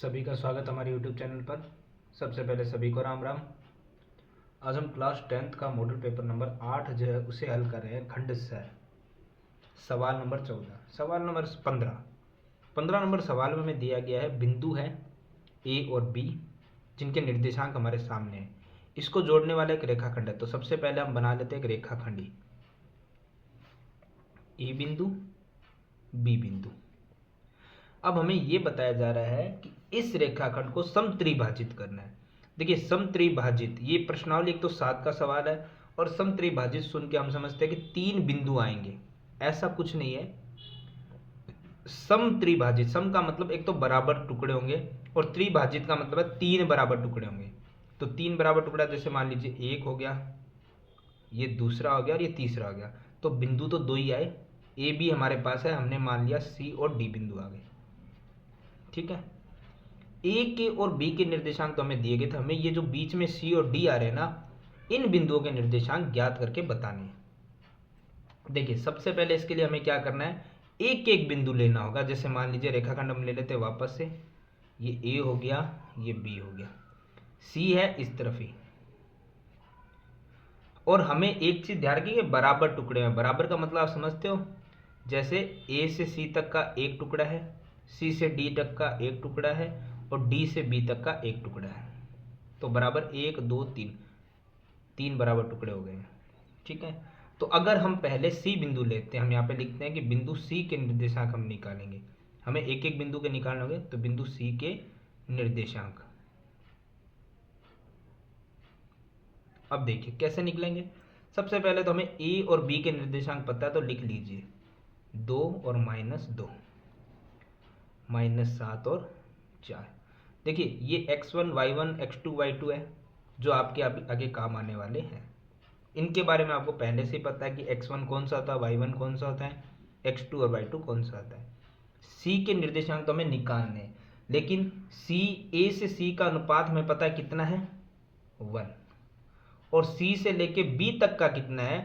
सभी का स्वागत हमारे यूट्यूब चैनल पर। सबसे पहले सभी को राम राम। आज हम क्लास 10th का मॉडल पेपर नंबर 8 जो है उसे हल कर रहे हैं। खंड से सवाल नंबर 14, सवाल नंबर 15 नंबर सवाल में हमें दिया गया है बिंदु है ए और बी जिनके निर्देशांक हमारे सामने हैं। इसको जोड़ने वाला एक रेखाखंड है। तो सबसे पहले हम बना लेते हैं एक रेखाखंड, ए बिंदु बी बिंदु। अब हमें ये बताया जा रहा है कि इस रेखाखंड को समत्रिभाजित करना है। देखिए समत्रिभाजित, ये प्रश्नावली एक तो 7 का सवाल है और समत्रिभाजित सुन के हम समझते हैं कि 3 बिंदु आएंगे। ऐसा कुछ नहीं है। समत्रिभाजित, सम का मतलब एक तो बराबर टुकड़े होंगे और त्रिभाजित का मतलब है 3 बराबर टुकड़े होंगे। तो 3 बराबर टुकड़ा जैसे मान लीजिए एक हो गया, ये दूसरा हो गया और ये तीसरा हो गया। तो बिंदु तो 2 ही आए। ए बी हमारे पास है, हमने मान लिया सी और डी बिंदु आ गए। ठीक है। ए के और बी के निर्देशांक तो हमें दिए गए थे। हमें ये जो बीच में सी और डी आ रहे हैं ना, इन बिंदुओं के निर्देशांक ज्ञात करके बताने हैं। देखिए सबसे पहले इसके लिए हमें क्या करना है, एक एक बिंदु लेना होगा। जैसे मान लीजिए रेखाखंड हम ले लेते हैं वापस से, ये ए हो गया, ये बी हो गया, सी है इस तरफ ही। और हमें एक चीज ध्यान रखिए, बराबर टुकड़े हैं। बराबर का मतलब आप समझते हो, जैसे ए से सी तक का एक टुकड़ा है, सी से डी तक का एक टुकड़ा है और डी से बी तक का एक टुकड़ा है। तो बराबर 1 2 3, 3 बराबर टुकड़े हो गए हैं। ठीक है। तो अगर हम पहले सी बिंदु लेते हैं, हम यहाँ पे लिखते हैं कि बिंदु सी के निर्देशांक हम निकालेंगे। हमें एक एक बिंदु के निकालने होंगे। तो बिंदु सी के निर्देशांक अब देखिए कैसे निकलेंगे। सबसे पहले तो हमें ए और बी के निर्देशांक पता है, तो लिख लीजिए 2 और -2, -7 और 4। देखिए ये x1 y1 x2 y2 है जो आपके आगे काम आने वाले हैं। इनके बारे में आपको पहले से ही पता है कि x1 कौन सा होता है, y1 कौन सा होता है, x2 और y2 कौन सा होता है। c के निर्देशांक तो हमें निकालने हैं, लेकिन c a से c का अनुपात हमें पता है कितना है 1, और c से लेके b तक का कितना है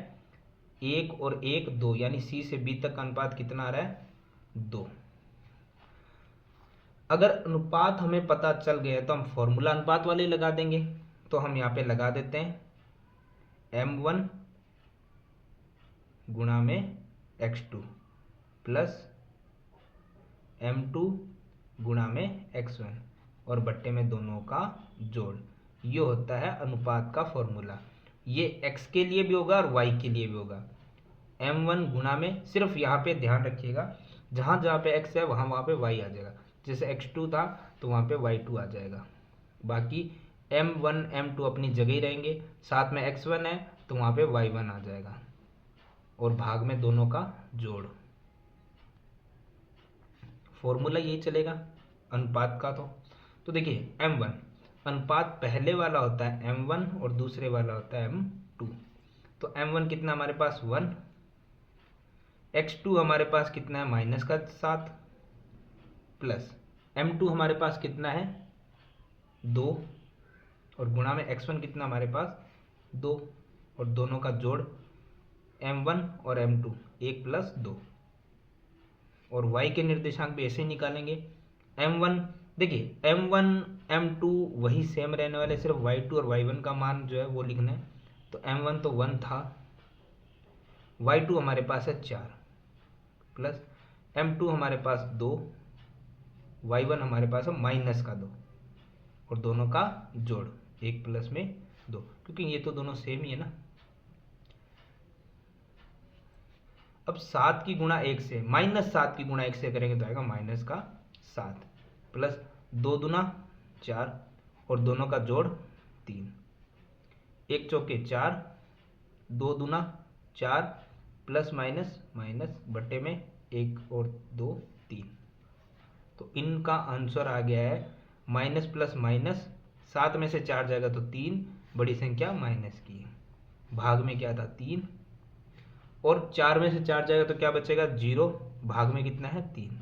1 और 1 2, यानी c से b तक का अनुपात कितना आ रहा है 2। अगर अनुपात हमें पता चल गया तो हम फॉर्मूला अनुपात वाले लगा देंगे। तो हम यहाँ पे लगा देते हैं m1 गुणा में x2 प्लस m2 गुणा में x1 और बट्टे में दोनों का जोड़। ये होता है अनुपात का फॉर्मूला। ये x के लिए भी होगा और y के लिए भी होगा। m1 गुणा में, सिर्फ यहाँ पे ध्यान रखिएगा, जहाँ जहाँ पे x है वहाँ वहाँ पे y आ जाएगा। जैसे x2 था तो वहाँ पे y2 आ जाएगा। बाकी m1 m2 अपनी जगह ही रहेंगे। साथ में x1 है तो वहाँ पे y1 आ जाएगा और भाग में दोनों का जोड़। फॉर्मूला यही चलेगा अनुपात का। तो देखिए m1 अनुपात पहले वाला होता है m1 और दूसरे वाला होता है m2। तो m1 कितना हमारे पास 1, x2 हमारे पास कितना है -7 प्लस m2 हमारे पास कितना है 2 और गुणा में x1 कितना हमारे पास 2 और दोनों का जोड़ m1 और m2 1 + 2। और y के निर्देशांक भी ऐसे ही निकालेंगे। m1 देखिए m1 m2 वही सेम रहने वाले, सिर्फ y2 और y1 का मान जो है वो लिखना है। तो m1 तो 1 था, y2 हमारे पास है 4 प्लस m2 हमारे पास 2, y1 हमारे पास है -2 और दोनों का जोड़ 1 + में 2, क्योंकि ये तो दोनों सेम ही है ना। अब 7 की गुणा 1 से, -7 की गुणा 1 से करेंगे तो आएगा -7 प्लस 2 दूना 4 और दोनों का जोड़ 3, 1 चौके 4, 2 दूना 4 प्लस माइनस माइनस बट्टे में 1 और 2 3। तो इनका आंसर आ गया है माइनस प्लस माइनस, 7 में से 4 जाएगा तो 3, बड़ी संख्या माइनस की, भाग में क्या था 3, और 4 में से 4 जाएगा तो क्या बचेगा 0, भाग में कितना है 3।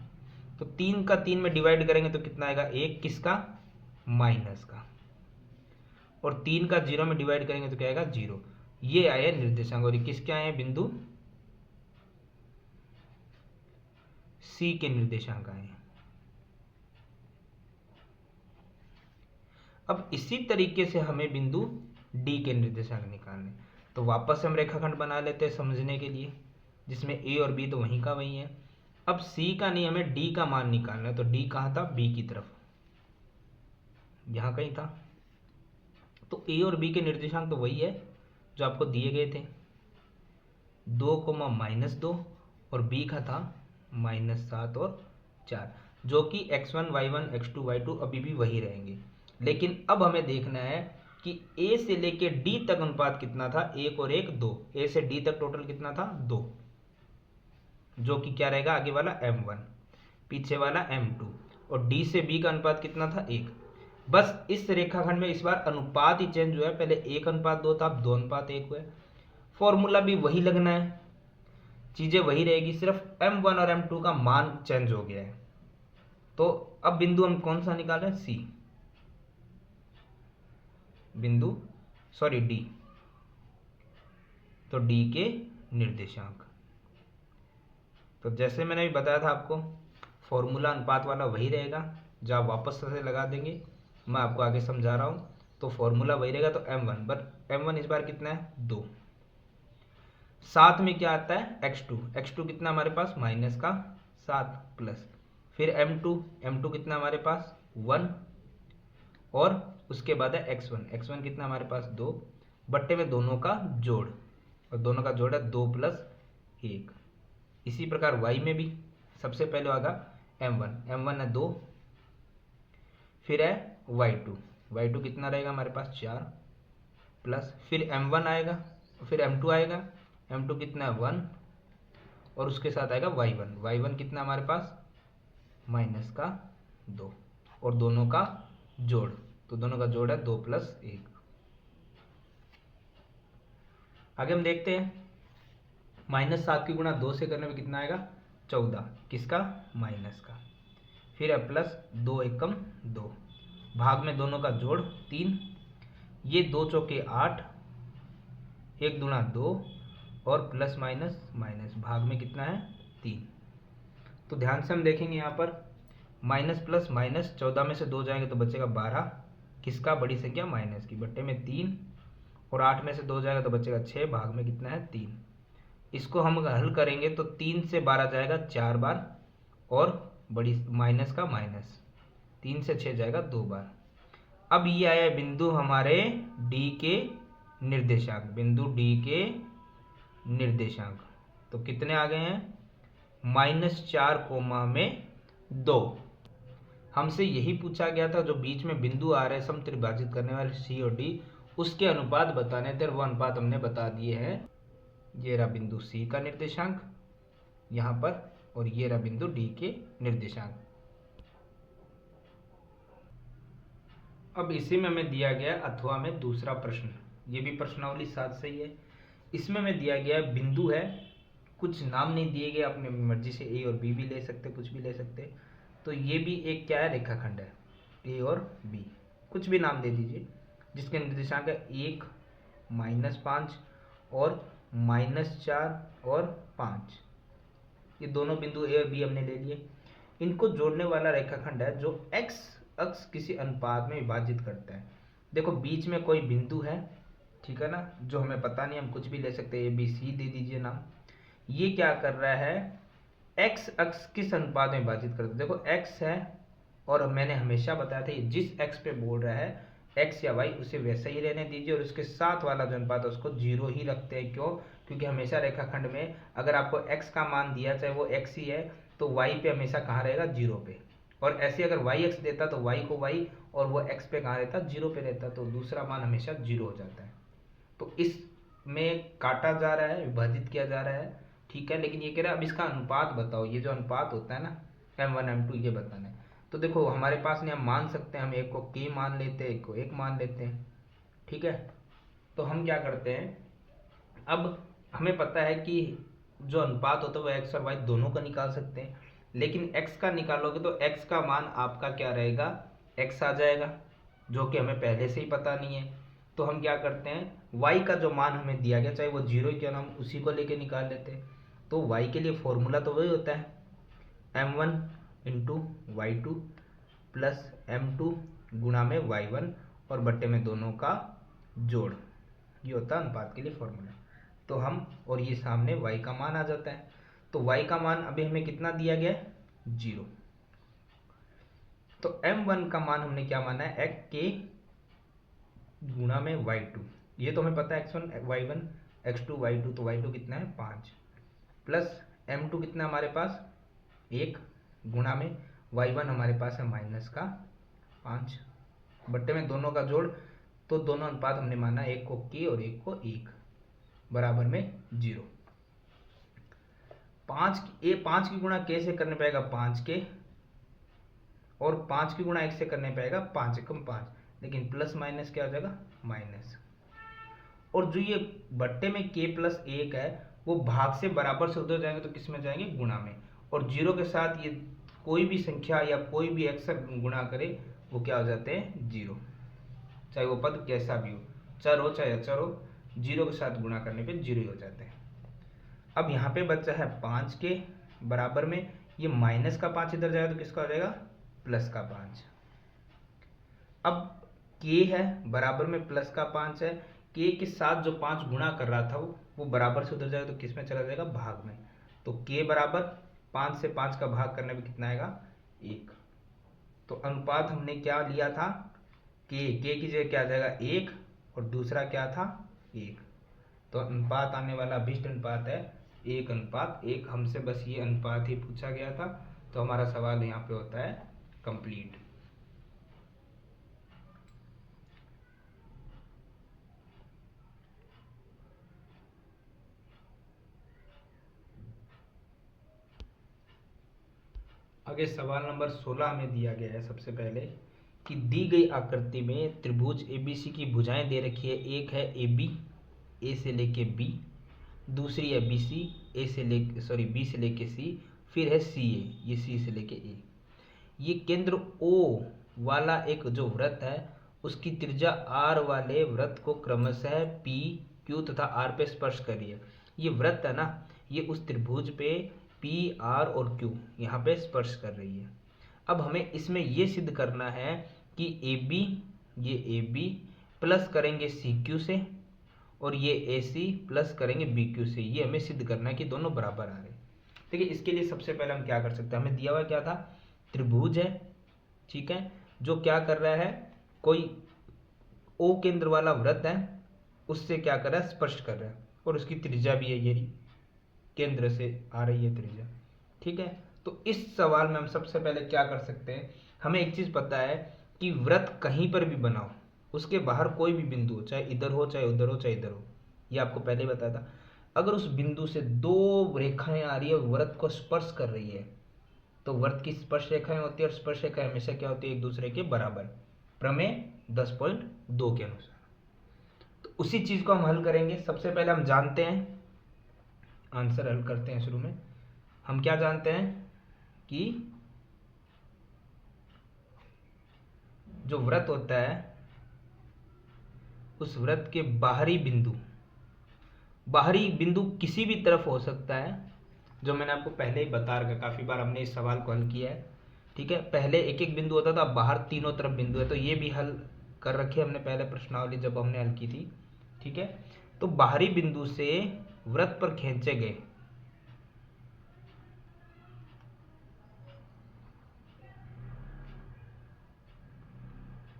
तो 3 का 3 में डिवाइड करेंगे तो कितना आएगा 1, किसका माइनस का, और 3 का 0 में डिवाइड करेंगे तो क्या आएगा 0। ये आए निर्देशांक, और ये किसके आए हैं बिंदु सी के निर्देशांक आए हैं। अब इसी तरीके से हमें बिंदु डी के निर्देशांक निकालने, तो वापस हम रेखाखंड बना लेते हैं समझने के लिए, जिसमें ए और बी तो वहीं का वहीं है। अब सी का नहीं, हमें डी का मान निकालना है, तो डी कहाँ था, बी की तरफ, यहाँ कहीं था। तो ए और बी के निर्देशांक तो वही है जो आपको दिए गए थे, 2, -2, और बी का था -7 और 4, जो कि x1 y1 x2 y2 अभी भी वही रहेंगे। लेकिन अब हमें देखना है कि a से लेके d तक अनुपात कितना था, 1 और 1 2, a से d तक टोटल कितना था 2, जो कि क्या रहेगा, आगे वाला m1, पीछे वाला m2, और d से b का अनुपात कितना था 1। बस इस रेखाखंड में इस बार अनुपात ही चेंज हुआ है, पहले 1:2 था, अब 2:1 हुआ है। फॉर्मूला भी वही लगना है, चीजें वही रहेगी, सिर्फ m1 और m2 का मान चेंज हो गया है। तो अब बिंदु हम कौन सा निकाल रहे हैं, सी, बिंदु सॉरी डी, तो डी के निर्देशांक, तो जैसे मैंने अभी बताया था आपको, फॉर्मूला अनुपात वाला वही रहेगा, जो आप वापस से लगा देंगे, मैं आपको आगे समझा रहा हूँ। तो फॉर्मूला वही रहेगा, तो m1, बट m1 इस बार कितना है 2, साथ में क्या आता है x2 कितना हमारे पास -7 प्लस, फिर m2 कितना हमारे पास 1, और उसके बाद है x1 कितना हमारे पास 2, बट्टे में दोनों का जोड़, और दोनों का जोड़ है 2 + 1। इसी प्रकार y में भी सबसे पहले आएगा m1 है 2, फिर है y2 कितना रहेगा हमारे पास 4 प्लस, फिर m1 आएगा, फिर m2 आएगा, m2 कितना है 1, और उसके साथ आएगा y1 कितना हमारे पास -2, और दोनों का जोड़, तो दोनों का जोड़ है 2 + 1। आगे हम देखते हैं, -7 की गुणा 2 से करने में कितना आएगा 14, किसका, माइनस का, फिर है प्लस 2 एकम 2, भाग में दोनों का जोड़ 3, ये 2 चौके 8, 1 दूना 2, और प्लस माइनस माइनस, भाग में कितना है 3। तो ध्यान से हम देखेंगे यहाँ पर माइनस प्लस माइनस, 14 में से 2 जाएंगे तो बचेगा 12, किसका, बड़ी संख्या माइनस की, बट्टे में 3, और 8 में से 2 जाएगा तो बचेगा 6, भाग में कितना है 3। इसको हम अगर हल करेंगे तो 3 से 12 जाएगा 4 बार, और बड़ी माइनस का माइनस, 3 से 6 जाएगा 2 बार। अब ये आया बिंदु हमारे डी के निर्देशांक, बिंदु डी के निर्देशांक, तो कितने आ गए हैं -4, 2। हमसे यही पूछा गया था, जो बीच में बिंदु आ रहे समत्रिभाजित करने वाले सी और डी, उसके अनुपात बताने थे, वो अनुपात हमने बता दिए हैं। ये रहा बिंदु सी का निर्देशांक यहाँ पर, और ये रहा बिंदु डी के निर्देशांक। अब इसी में हमें दिया गया अथवा में दूसरा प्रश्न, ये भी प्रश्नावली 7 से ही है। इसमें हमें दिया गया बिंदु है, कुछ नाम नहीं दिए गए, अपनी मर्जी से ए और बी भी ले सकते, कुछ भी ले सकते। तो ये भी एक क्या है, रेखाखंड है, ए और बी, कुछ भी नाम दे दीजिए, जिसके निर्देशांक है 1, -5 और -4 और 5। ये दोनों बिंदु ए और बी हमने ले लिए। इनको जोड़ने वाला रेखाखंड है जो एक्स अक्ष किसी अनुपात में विभाजित करता है। देखो बीच में कोई बिंदु है, ठीक है ना, जो हमें पता नहीं, हम कुछ भी ले सकते हैं, ए बी सी दे दीजिए नाम। ये क्या कर रहा है, एक्स अक्ष किस अनुपात में विभाजित करता है। देखो एक्स है, और मैंने हमेशा बताया था जिस एक्स पे बोल रहा है एक्स या वाई, उसे वैसा ही रहने दीजिए, और उसके साथ वाला जो अनुपात है उसको 0 ही रखते हैं। क्यों, क्योंकि हमेशा रेखाखंड में अगर आपको एक्स का मान दिया, चाहे वो एक्स ही है, तो वाई पे हमेशा कहाँ रहेगा, 0 पे। और ऐसे अगर वाई एक्स देता तो वाई को वाई, और वो एक्स पे कहाँ रहता, 0 पे रहता, तो दूसरा मान हमेशा 0 हो जाता है। तो इसमें काटा जा रहा है, विभाजित किया जा रहा है, ठीक है। लेकिन ये कह रहा है अब इसका अनुपात बताओ, ये जो अनुपात होता है ना m1 m2, ये बताना है। तो देखो हमारे पास नहीं, हम मान सकते हैं, हम एक को k मान लेते हैं, एक को 1 मान लेते हैं, ठीक है। तो हम क्या करते हैं, अब हमें पता है कि जो अनुपात होता है वो एक्स और वाई दोनों का निकाल सकते हैं, लेकिन x का निकालोगे तो x का मान आपका क्या रहेगा, x आ जाएगा, जो कि हमें पहले से ही पता नहीं है। तो हम क्या करते हैं, y का जो मान हमें दिया गया, चाहे वो 0 ही क्यों ना, हम उसी को लेके निकाल लेते हैं। तो y के लिए फॉर्मूला तो वही होता है, m1 × y2 प्लस m2 गुणा में y1, और बट्टे में दोनों का जोड़, ये होता है अनुपात के लिए फॉर्मूला। तो हम, और ये सामने y का मान आ जाता है। तो y का मान अभी हमें कितना दिया गया है, 0। तो m1 का मान हमने क्या माना है, k गुणा में y2। ये तो हमें पता है x1 y1 x2 y2, तो y2 कितना है 5, प्लस m2 कितना है हमारे पास 1 गुणा में y1 हमारे पास है -5, बट्टे में दोनों का जोड़। तो दोनों अनुपात हमने माना, एक को k और एक को 1 बराबर में 0। 5 की गुणा k से करने पाएगा 5k, और 5 की गुणा 1 से करने पाएगा 5 एकम 5, लेकिन प्लस माइनस क्या हो जाएगा, माइनस। और जो ये बट्टे में k प्लस 1 है वो भाग से बराबर से उधर जाएंगे तो किस में जाएंगे, गुणा में। और 0 के साथ ये कोई भी संख्या या कोई भी अक्षर गुणा करे वो क्या हो जाते हैं, 0, चाहे वो पद कैसा भी हो, चर हो चाहे अचर हो, 0 के साथ गुणा करने पे 0 ही हो जाते हैं। अब यहाँ पे बचा है 5 के बराबर में, ये माइनस का 5 इधर जाएगा तो किसका हो जाएगा, प्लस का 5। अब k है बराबर में प्लस का 5 है, k के साथ जो 5 गुणा कर रहा था वो बराबर से उधर जाएगा तो किस में चला जाएगा, भाग में। तो k बराबर 5 से 5 का भाग करने में कितना आएगा, 1। तो अनुपात हमने क्या लिया था, k की जगह क्या आ जाएगा 1, और दूसरा क्या था 1। तो अनुपात आने वाला अभिष्ट अनुपात है 1:1। हमसे बस ये अनुपात ही पूछा गया था, तो हमारा सवाल यहाँ पे होता है कंप्लीट। आगे सवाल नंबर 16 हमें दिया गया है सबसे पहले कि दी गई आकृति में त्रिभुज ABC की भुजाएं दे रखी है। एक है AB, A से लेके B, दूसरी है BC, B से लेके C, फिर है CA, ये C से लेके A। ये केंद्र O वाला एक जो वृत्त है उसकी त्रिज्या R वाले वृत्त को क्रमशः P, Q तथा R पे स्पर्श कर रही है। ये वृत्त है ना, ये उस त्रिभुज पे P, R और Q यहाँ पे स्पर्श कर रही है। अब हमें इसमें ये सिद्ध करना है कि ये AB प्लस करेंगे CQ से, और ये AC प्लस करेंगे BQ से। ये हमें सिद्ध करना है कि दोनों बराबर आ रहे हैं। देखिए इसके लिए सबसे पहले हम क्या कर सकते हैं, हमें दिया हुआ क्या था, त्रिभुज है, ठीक है, जो क्या कर रहा है, कोई O केंद्र वाला वृत्त है, उससे क्या कर रहा है, स्पर्श कर रहा है, और उसकी त्रिज्या भी है, ये केंद्र से आ रही है त्रिज्या, ठीक है। तो इस सवाल में हम सबसे पहले क्या कर सकते हैं, हमें एक चीज पता है कि वृत्त कहीं पर भी बनाओ, उसके बाहर कोई भी बिंदु हो, चाहे इधर हो चाहे उधर हो चाहे इधर हो, ये आपको पहले ही बताया था। अगर उस बिंदु से दो रेखाएं आ रही है, वृत्त को स्पर्श कर रही है, तो वृत्त की स्पर्श रेखाएं होती है, और स्पर्श रेखाएं हमेशा क्या होती है, एक दूसरे के बराबर, प्रमेय 10.2 के अनुसार। तो उसी चीज को हम हल करेंगे। सबसे पहले हम जानते हैं, आंसर हल करते हैं शुरू में, हम क्या जानते हैं कि जो वृत्त होता है उस वृत्त के बाहरी बिंदु किसी भी तरफ हो सकता है, जो मैंने आपको पहले ही बता रखा, काफी बार हमने इस सवाल को हल किया है, ठीक है। पहले एक एक बिंदु होता था, बाहर तीनों तरफ बिंदु है, तो ये भी हल कर रखे हमने पहले प्रश्नावली जब हमने हल की थी, ठीक है। तो बाहरी बिंदु से वृत्त पर खींचे गए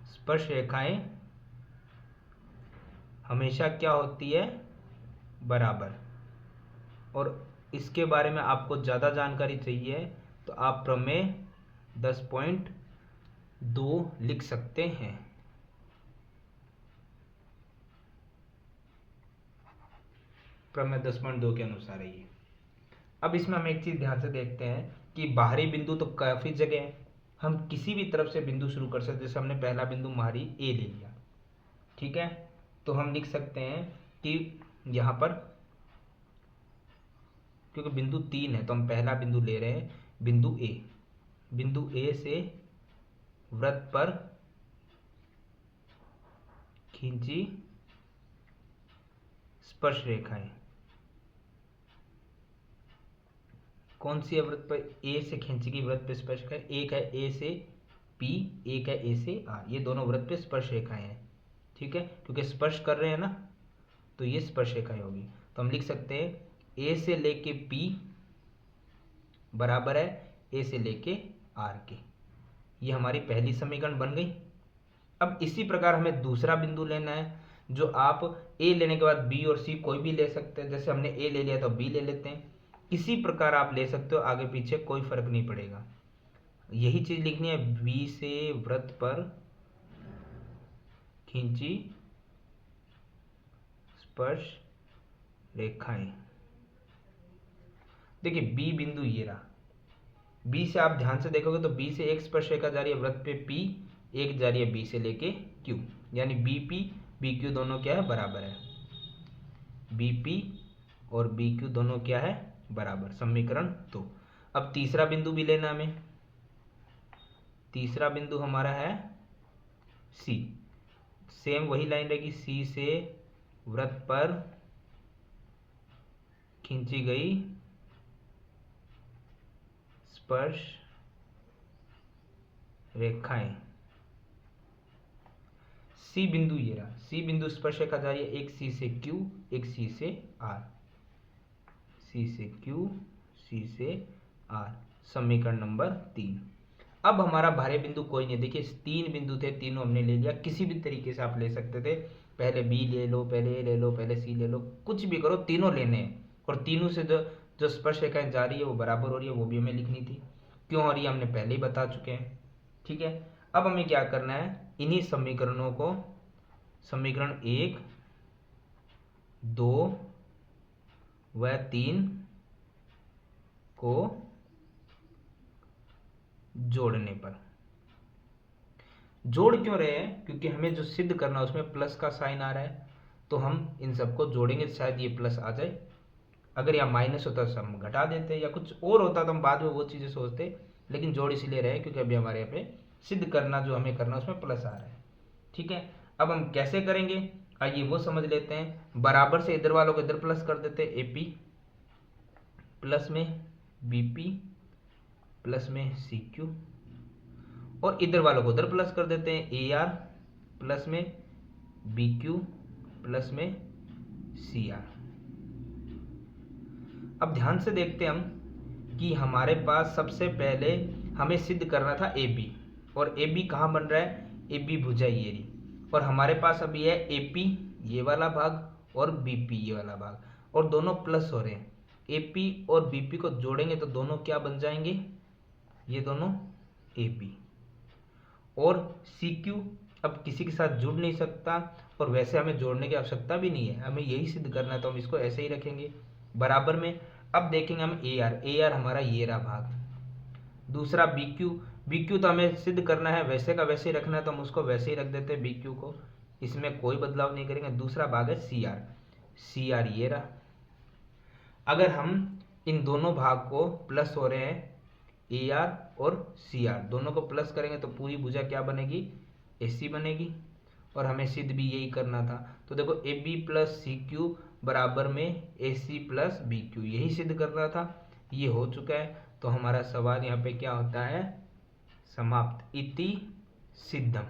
स्पर्श रेखाएं हमेशा क्या होती है, बराबर। और इसके बारे में आपको ज़्यादा जानकारी चाहिए तो आप प्रमेय 10.2 लिख सकते हैं। प्रमेय 10.2 के अनुसार है ये। अब इसमें हम एक चीज़ ध्यान से देखते हैं कि बाहरी बिंदु तो काफ़ी जगह है, हम किसी भी तरफ से बिंदु शुरू कर सकते हैं। जैसे हमने पहला बिंदु मारी ए ले लिया, ठीक है, तो हम लिख सकते हैं कि यहाँ पर, क्योंकि बिंदु 3 है तो हम पहला बिंदु ले रहे हैं, बिंदु ए से वृत्त पर खींची स्पर्श रेखाएं। कौन सी है वृत्त पर, ए से खींची गई वृत्त पर स्पर्श रेखाएं, एक है ए से पी, एक है ए से आर, ये दोनों वृत्त पे स्पर्श रेखाएं हैं, ठीक है, क्योंकि स्पर्श कर रहे हैं ना, तो ये स्पर्श रेखाएं होगी। तो हम लिख सकते हैं ए से लेके पी बराबर है ए से लेके आर के। ये हमारी पहली समीकरण बन गई। अब इसी प्रकार हमें दूसरा बिंदु लेना है, जो आप ए लेने के बाद बी और सी कोई भी ले सकते हैं। जैसे हमने ए ले लिया तो बी ले लेते हैं, इसी प्रकार आप ले सकते हो, आगे पीछे कोई फर्क नहीं पड़ेगा। यही चीज लिखनी है, बी से वृत्त पर खींची स्पर्श रेखाएं। देखिए बी बिंदु ये रहा, बी से आप ध्यान से देखोगे तो बी से एक स्पर्श रेखा जा रही है वृत्त पे पी, एक जा रही है बी से लेके क्यू, यानी बीपी बी क्यू दोनों क्या है, बराबर है। बीपी और बी क्यू दोनों क्या है, बराबर, समीकरण 2। अब तीसरा बिंदु भी लेना हमें। तीसरा बिंदु हमारा है सी, सेम वही लाइन रहेगी, सी से वृत्त पर खींची गई स्पर्श रेखाएं। सी बिंदु ये रहा, सी बिंदु स्पर्श रेखा जा रही है, एक सी से क्यू, एक सी से आर, सी से क्यू, सी से आर, समीकरण नंबर 3। अब हमारा बाह्य बिंदु कोई नहीं, देखिए 3 बिंदु थे, तीनों हमने ले लिया। किसी भी तरीके से आप ले सकते थे, पहले बी ले लो, पहले ए ले लो, पहले सी ले लो, कुछ भी करो, तीनों लेने हैं। और तीनों से जो स्पर्श रेखाएं जा रही है वो बराबर हो रही है, वो भी हमें लिखनी थी। क्यों हो रही है हमने पहले ही बता चुके हैं, ठीक है। अब हमें क्या करना है, इन्हीं समीकरणों को, समीकरण 1, 2 व 3 को जोड़ने पर, जोड़ क्यों रहे हैं, क्योंकि हमें जो सिद्ध करना है उसमें प्लस का साइन आ रहा है, तो हम इन सबको जोड़ेंगे, शायद ये प्लस आ जाए। अगर यहाँ माइनस होता तो हम घटा देते, या कुछ और होता तो हम बाद में वो चीज़ें सोचते, लेकिन जोड़ इसलिए रहे क्योंकि अभी हमारे यहाँ पे सिद्ध करना जो हमें करना उसमें प्लस आ रहा है, ठीक है। अब हम कैसे करेंगे, आइए वो समझ लेते हैं। बराबर से इधर वालों को इधर प्लस कर देते हैं, एपी प्लस में बीपी प्लस में सीक्यू, और इधर वालों को उधर प्लस कर देते हैं, ए आर प्लस में बी क्यू प्लस में सी आर। अब ध्यान से देखते हैं हम कि हमारे पास सबसे पहले हमें सिद्ध करना था ए बी, और ए बी कहाँ बन रहा है, ए बी भुजा ये रही, और हमारे पास अभी है ए पी ये वाला भाग और बी पी ये वाला भाग, और दोनों प्लस हो रहे हैं। ए पी और बी पी को जोड़ेंगे तो दोनों क्या बन जाएंगे, ये दोनों ए पी। और सी क्यू अब किसी के साथ जुड़ नहीं सकता, और वैसे हमें जोड़ने की आवश्यकता भी नहीं है, हमें यही सिद्ध करना है, तो हम इसको ऐसे ही रखेंगे बराबर में। अब देखेंगे हम ए आर हमारा ये रहा भाग। दूसरा बी क्यू तो हमें सिद्ध करना है, वैसे का वैसे ही रखना है, तो हम उसको वैसे ही रख देते हैं बी क्यू को, इसमें कोई बदलाव नहीं करेंगे। दूसरा भाग है सी आर ये रहा। अगर हम इन दोनों भाग को प्लस हो रहे हैं, ए आर और सी आर दोनों को प्लस करेंगे तो पूरी भुजा क्या बनेगी, ए सी बनेगी, और हमें सिद्ध भी यही करना था। तो देखो A B plus C Q बराबर में A C plus B Q, यही सिद्ध करना था, ये हो चुका है। तो हमारा सवाल यहाँ पे क्या होता है, समाप्त, इति सिद्धम।